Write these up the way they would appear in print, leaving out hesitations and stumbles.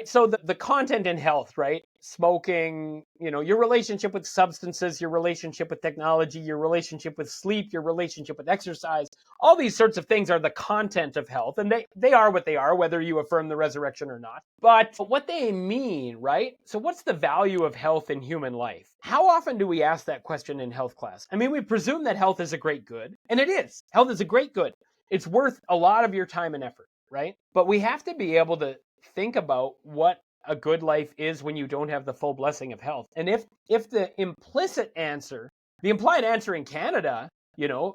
So the content in health, right? Smoking, your relationship with substances, your relationship with technology, your relationship with sleep, your relationship with exercise, all these sorts of things are the content of health. And they are what they are, whether you affirm the resurrection or not. But what they mean, right? So what's the value of health in human life? How often do we ask that question in health class? I mean, we presume that health is a great good, and it is. Health is a great good. It's worth a lot of your time and effort, right? But we have to be able to think about what a good life is when you don't have the full blessing of health. And if the implicit answer, the implied answer in Canada,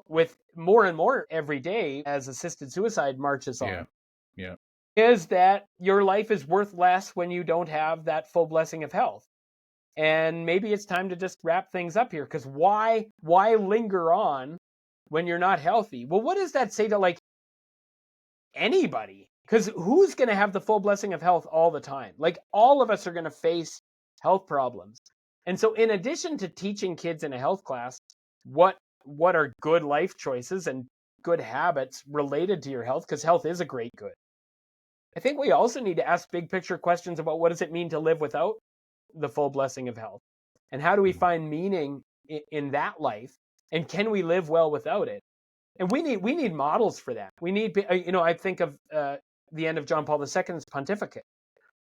with more and more every day as assisted suicide marches on, is that your life is worth less when you don't have that full blessing of health. And maybe it's time to just wrap things up here, because why linger on when you're not healthy? Well, what does that say to like anybody? Because who's going to have the full blessing of health all the time? Like, all of us are going to face health problems. And so in addition to teaching kids in a health class what are good life choices and good habits related to your health, because health is a great good, I think we also need to ask big picture questions about what does it mean to live without the full blessing of health? And how do we find meaning in that life? And can we live well without it? And we need models for that. We need, I think of the end of John Paul II's pontificate,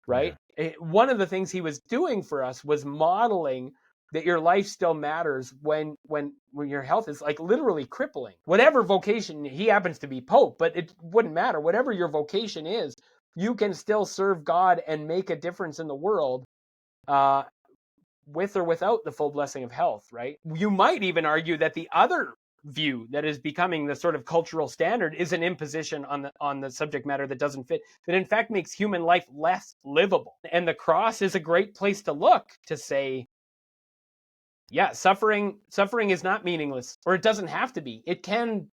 right? Yeah. One of the things he was doing for us was modeling that your life still matters when your health is like literally crippling. Whatever vocation, he happens to be Pope, but it wouldn't matter. Whatever your vocation is, you can still serve God and make a difference in the world with or without the full blessing of health, right? You might even argue that the other view that is becoming the sort of cultural standard is an imposition on the subject matter that doesn't fit, that in fact makes human life less livable. And the cross is a great place to look to say, yeah, suffering is not meaningless, or it doesn't have to be. It can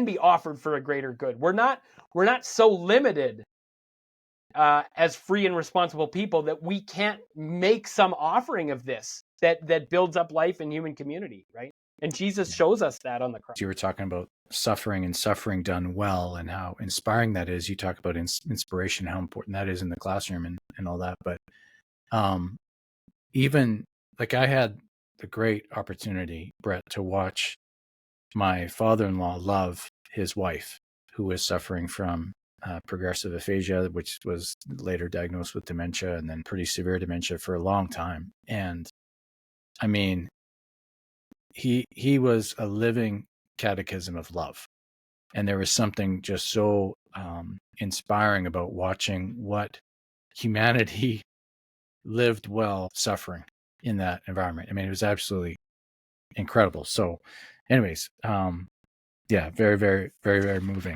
be offered for a greater good. We're not so limited as free and responsible people that we can't make some offering of this that builds up life in human community, right? And Jesus shows us that on the cross. You were talking about suffering and suffering done well and how inspiring that is. You talk about inspiration, how important that is in the classroom and all that. But even like I had the great opportunity, Brett, to watch my father-in-law love his wife, who was suffering from progressive aphasia, which was later diagnosed with dementia and then pretty severe dementia for a long time. And I mean, he was a living catechism of love. And there was something just so inspiring about watching what humanity lived well suffering in that environment. I mean, it was absolutely incredible. So anyways, yeah, very, very, very, very moving.